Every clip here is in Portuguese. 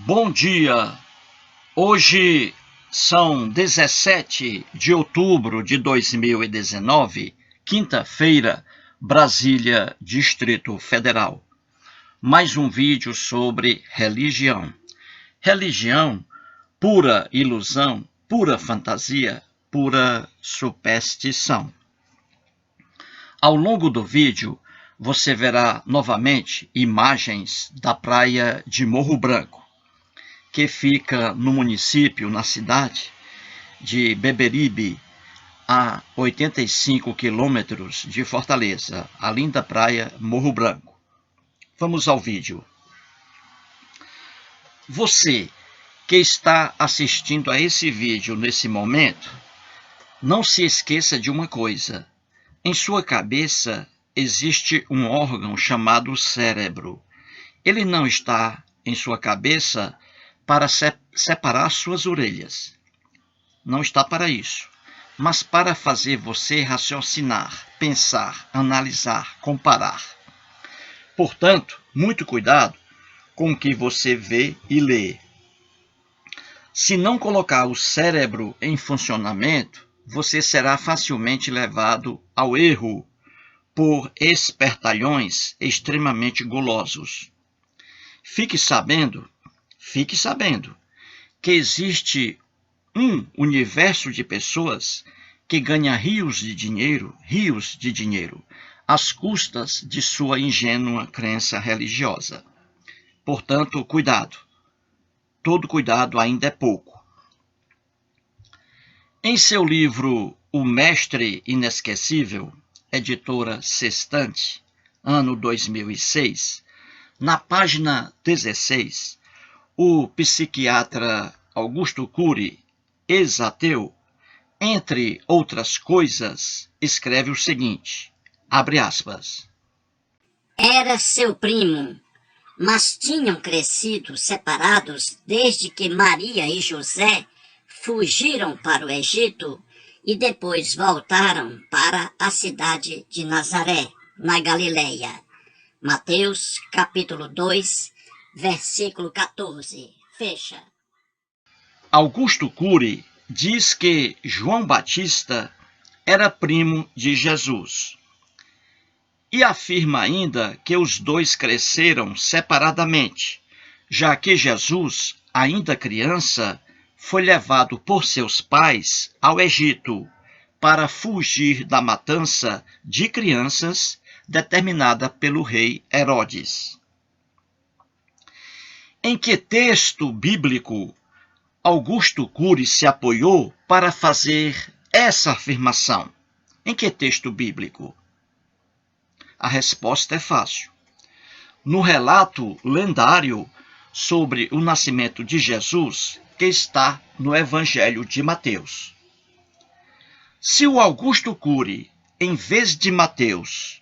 Bom dia! Hoje são 17 de outubro de 2019, quinta-feira, Brasília, Distrito Federal. Mais um vídeo sobre religião. Religião, pura ilusão, pura fantasia, pura superstição. Ao longo do vídeo, você verá novamente imagens da praia de Morro Branco, que fica no município, na cidade de Beberibe, a 85 quilômetros de Fortaleza, a linda praia Morro Branco. Vamos ao vídeo. Você que está assistindo a esse vídeo nesse momento, não se esqueça de uma coisa. Em sua cabeça existe um órgão chamado cérebro. Ele não está em sua cabeça para separar suas orelhas. Não está para isso, mas para fazer você raciocinar, pensar, analisar, comparar. Portanto, muito cuidado com o que você vê e lê. Se não colocar o cérebro em funcionamento, você será facilmente levado ao erro por espertalhões extremamente gulosos. Fique sabendo que existe um universo de pessoas que ganha rios de dinheiro, às custas de sua ingênua crença religiosa. Portanto, cuidado. Todo cuidado ainda é pouco. Em seu livro O Mestre Inesquecível, editora Sextante, ano 2006, na página 16, o psiquiatra Augusto Cury, ex-ateu, entre outras coisas, escreve o seguinte, abre aspas. Era seu primo, mas tinham crescido separados desde que Maria e José fugiram para o Egito e depois voltaram para a cidade de Nazaré, na Galileia. Mateus, capítulo 2, versículo 14. Fecha. Augusto Cury diz que João Batista era primo de Jesus. E afirma ainda que os dois cresceram separadamente, já que Jesus, ainda criança, foi levado por seus pais ao Egito para fugir da matança de crianças determinada pelo rei Herodes. Em que texto bíblico Augusto Cury se apoiou para fazer essa afirmação? Em que texto bíblico? A resposta é fácil. No relato lendário sobre o nascimento de Jesus, que está no Evangelho de Mateus. Se o Augusto Cury, em vez de Mateus,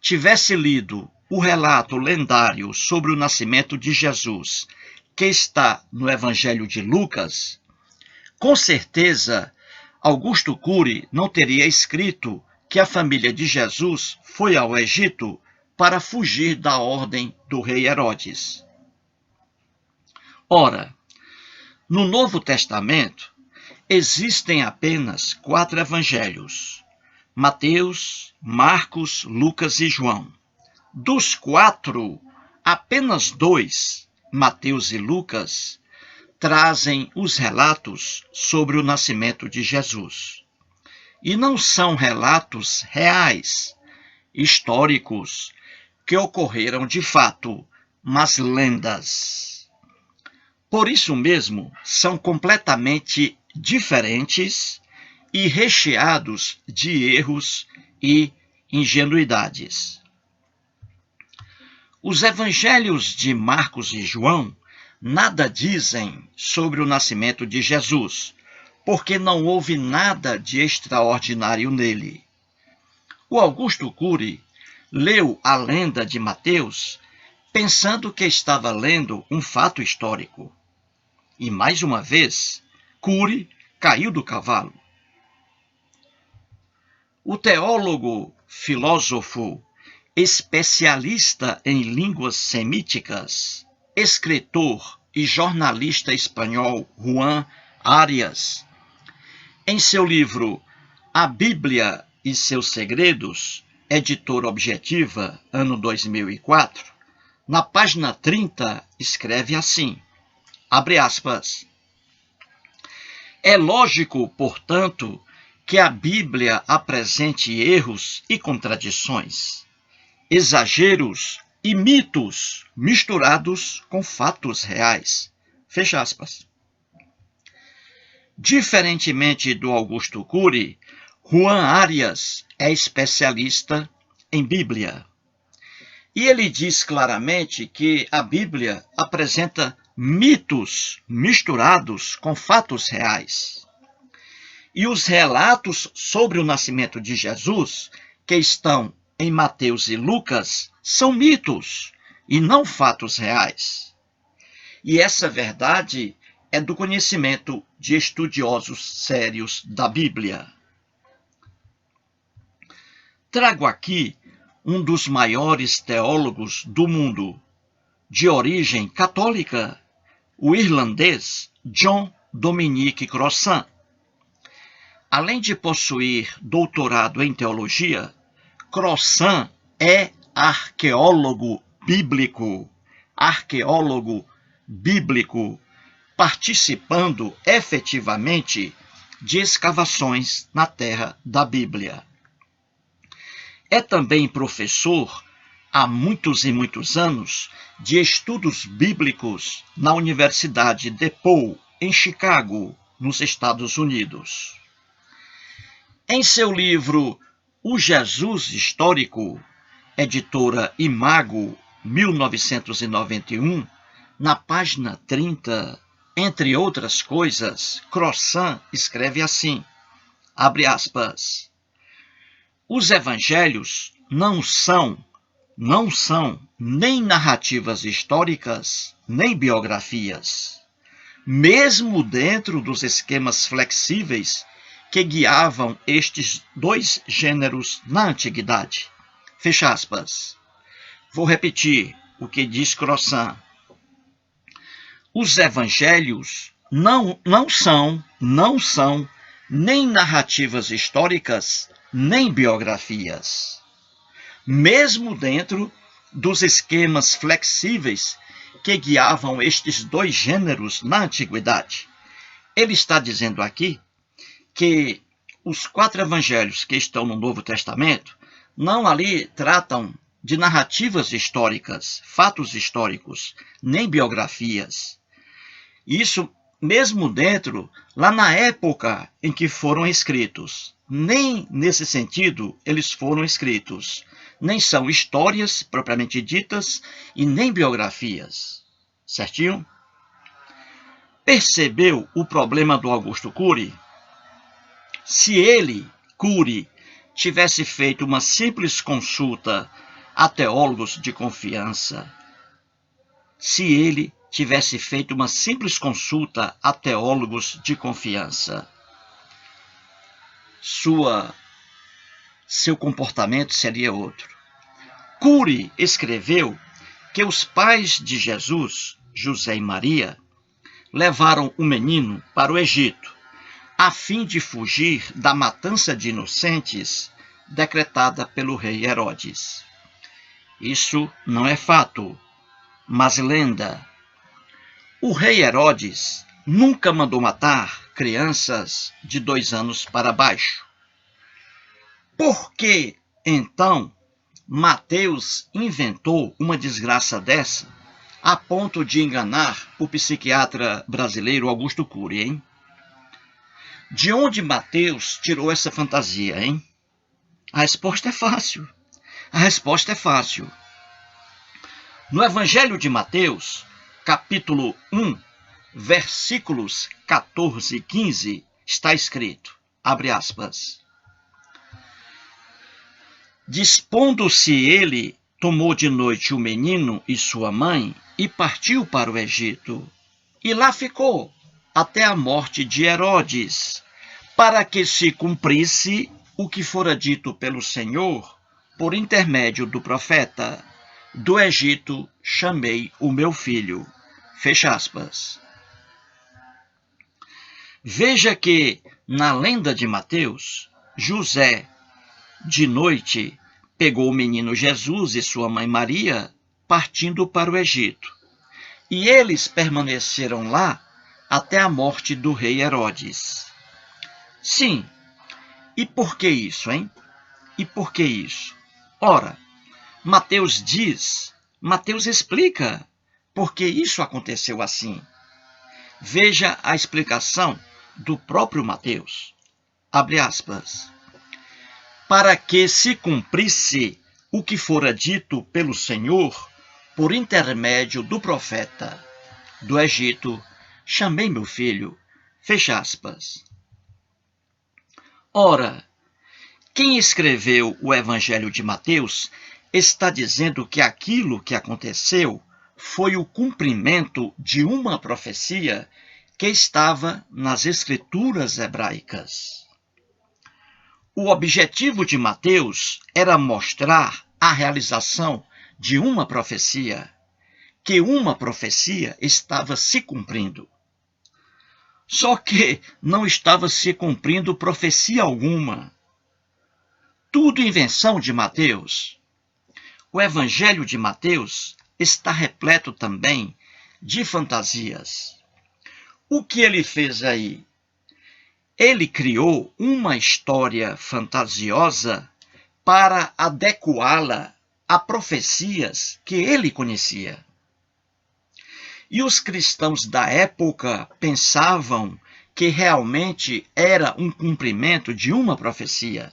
tivesse lido o relato lendário sobre o nascimento de Jesus, que está no Evangelho de Lucas, com certeza Augusto Cury não teria escrito que a família de Jesus foi ao Egito para fugir da ordem do rei Herodes. Ora, no Novo Testamento, existem apenas 4 evangelhos: Mateus, Marcos, Lucas e João. Dos 4, apenas 2, Mateus e Lucas, trazem os relatos sobre o nascimento de Jesus. E não são relatos reais, históricos, que ocorreram de fato, mas lendas. Por isso mesmo, são completamente diferentes e recheados de erros e ingenuidades. Os evangelhos de Marcos e João nada dizem sobre o nascimento de Jesus, porque não houve nada de extraordinário nele. O Augusto Cury leu a lenda de Mateus pensando que estava lendo um fato histórico. E mais uma vez, Cury caiu do cavalo. O teólogo, filósofo, especialista em línguas semíticas, escritor e jornalista espanhol Juan Arias, em seu livro A Bíblia e seus Segredos, Editora Objetiva, ano 2004, na página 30, escreve assim, abre aspas, é lógico, portanto, que a Bíblia apresente erros e contradições, exageros e mitos misturados com fatos reais. Fecha aspas. Diferentemente do Augusto Cury, Juan Arias é especialista em Bíblia. E ele diz claramente que a Bíblia apresenta mitos misturados com fatos reais. E os relatos sobre o nascimento de Jesus, que estão em Mateus e Lucas, são mitos e não fatos reais. E essa verdade é do conhecimento de estudiosos sérios da Bíblia. Trago aqui um dos maiores teólogos do mundo, de origem católica, o irlandês John Dominic Crossan. Além de possuir doutorado em teologia, Crossan é arqueólogo bíblico, participando efetivamente de escavações na terra da Bíblia. É também professor, há muitos e muitos anos, de estudos bíblicos na Universidade DePaul, em Chicago, nos Estados Unidos. Em seu livro O Jesus Histórico, editora Imago, 1991, na página 30, entre outras coisas, Crossan escreve assim, abre aspas, os evangelhos não são nem narrativas históricas, nem biografias, mesmo dentro dos esquemas flexíveis que guiavam estes dois gêneros na antiguidade. Fecha aspas. Vou repetir o que diz Crossan. Os evangelhos não são nem narrativas históricas, nem biografias, mesmo dentro dos esquemas flexíveis que guiavam estes dois gêneros na antiguidade. Ele está dizendo aqui que os 4 evangelhos que estão no Novo Testamento não ali tratam de narrativas históricas, fatos históricos, nem biografias. Isso mesmo dentro, lá na época em que foram escritos. Nem nesse sentido eles foram escritos. Nem são histórias propriamente ditas e nem biografias. Certinho? Percebeu o problema do Augusto Cury? Se ele, Cury, tivesse feito uma simples consulta a teólogos de confiança, seu comportamento seria outro. Cury escreveu que os pais de Jesus, José e Maria, levaram o menino para o Egito, a fim de fugir da matança de inocentes decretada pelo rei Herodes. Isso não é fato, mas lenda. O rei Herodes nunca mandou matar crianças de 2 anos para baixo. Por que, então, Mateus inventou uma desgraça dessa a ponto de enganar o psiquiatra brasileiro Augusto Cury, hein? De onde Mateus tirou essa fantasia, hein? A resposta é fácil. No Evangelho de Mateus, capítulo 1, versículos 14 e 15, está escrito, abre aspas, dispondo-se ele, tomou de noite o menino e sua mãe e partiu para o Egito. E lá ficou até a morte de Herodes, para que se cumprisse o que fora dito pelo Senhor por intermédio do profeta, do Egito chamei o meu filho. Fecha aspas. Veja que, na lenda de Mateus, José, de noite, pegou o menino Jesus e sua mãe Maria, partindo para o Egito. E eles permaneceram lá até a morte do rei Herodes. Sim, e por que isso, hein? E por que isso? Ora, Mateus explica por que isso aconteceu assim. Veja a explicação do próprio Mateus. Abre aspas. Para que se cumprisse o que fora dito pelo Senhor por intermédio do profeta. Do Egito, chamei meu filho. Fecha aspas. Ora, quem escreveu o Evangelho de Mateus está dizendo que aquilo que aconteceu foi o cumprimento de uma profecia que estava nas Escrituras hebraicas. O objetivo de Mateus era mostrar a realização de uma profecia, que uma profecia estava se cumprindo. Só que não estava se cumprindo profecia alguma. Tudo invenção de Mateus. O Evangelho de Mateus está repleto também de fantasias. O que ele fez aí? Ele criou uma história fantasiosa para adequá-la a profecias que ele conhecia. E os cristãos da época pensavam que realmente era um cumprimento de uma profecia.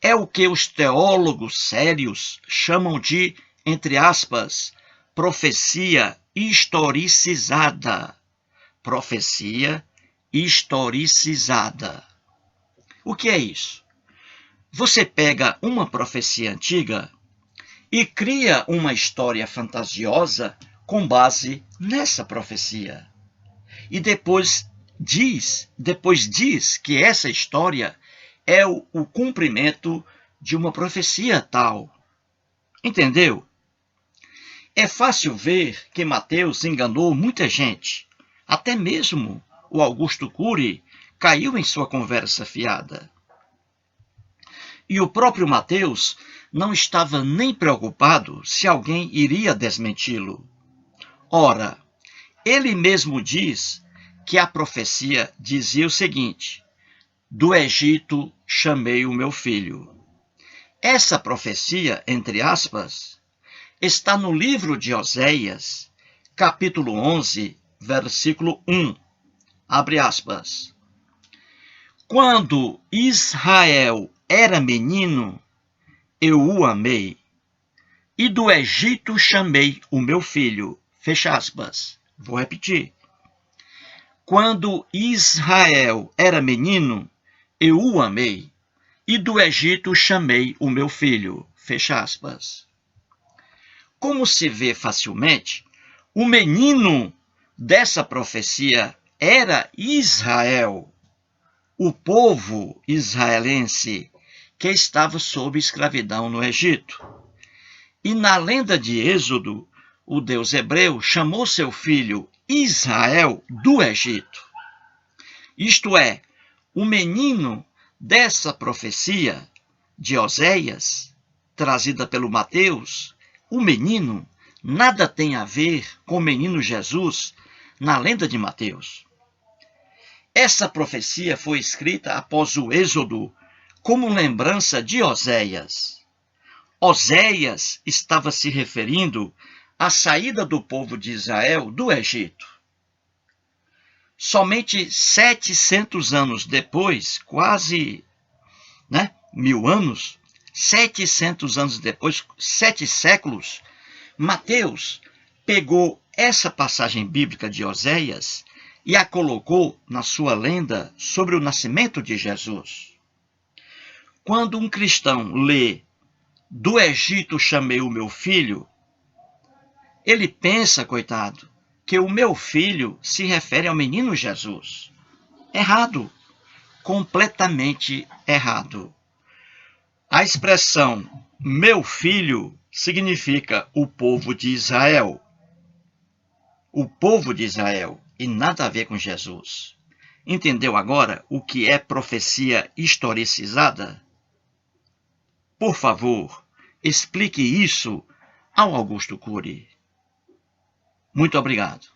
É o que os teólogos sérios chamam de, entre aspas, profecia historicizada. Profecia historicizada. O que é isso? Você pega uma profecia antiga e cria uma história fantasiosa com base nessa profecia. E depois diz que essa história é o cumprimento de uma profecia tal. Entendeu? É fácil ver que Mateus enganou muita gente. Até mesmo o Augusto Cury caiu em sua conversa fiada. E o próprio Mateus não estava nem preocupado se alguém iria desmenti-lo. Ora, ele mesmo diz que a profecia dizia o seguinte: do Egito chamei o meu filho. Essa profecia, entre aspas, está no livro de Oséias, capítulo 11, versículo 1. Abre aspas. Quando Israel era menino, eu o amei, e do Egito chamei o meu filho. Fecha aspas. Vou repetir. Quando Israel era menino, eu o amei, e do Egito chamei o meu filho. Fecha aspas. Como se vê facilmente, o menino dessa profecia era Israel, o povo israelense que estava sob escravidão no Egito. E na lenda de Êxodo, o Deus hebreu chamou seu filho Israel do Egito. Isto é, o menino dessa profecia de Oséias, trazida pelo Mateus, o menino nada tem a ver com o menino Jesus na lenda de Mateus. Essa profecia foi escrita após o Êxodo como lembrança de Oséias. Oséias estava se referindo à saída do povo de Israel do Egito. Somente 700 anos depois, quase 1000 anos, 700 anos depois, 7 séculos, Mateus pegou essa passagem bíblica de Oséias e a colocou na sua lenda sobre o nascimento de Jesus. Quando um cristão lê do Egito chamei o meu filho, ele pensa, coitado, que o meu filho se refere ao menino Jesus. Errado. Completamente errado. A expressão meu filho significa o povo de Israel. o povo de Israel e nada a ver com Jesus. Entendeu agora o que é profecia historicizada? Por favor, explique isso ao Augusto Cury. Muito obrigado.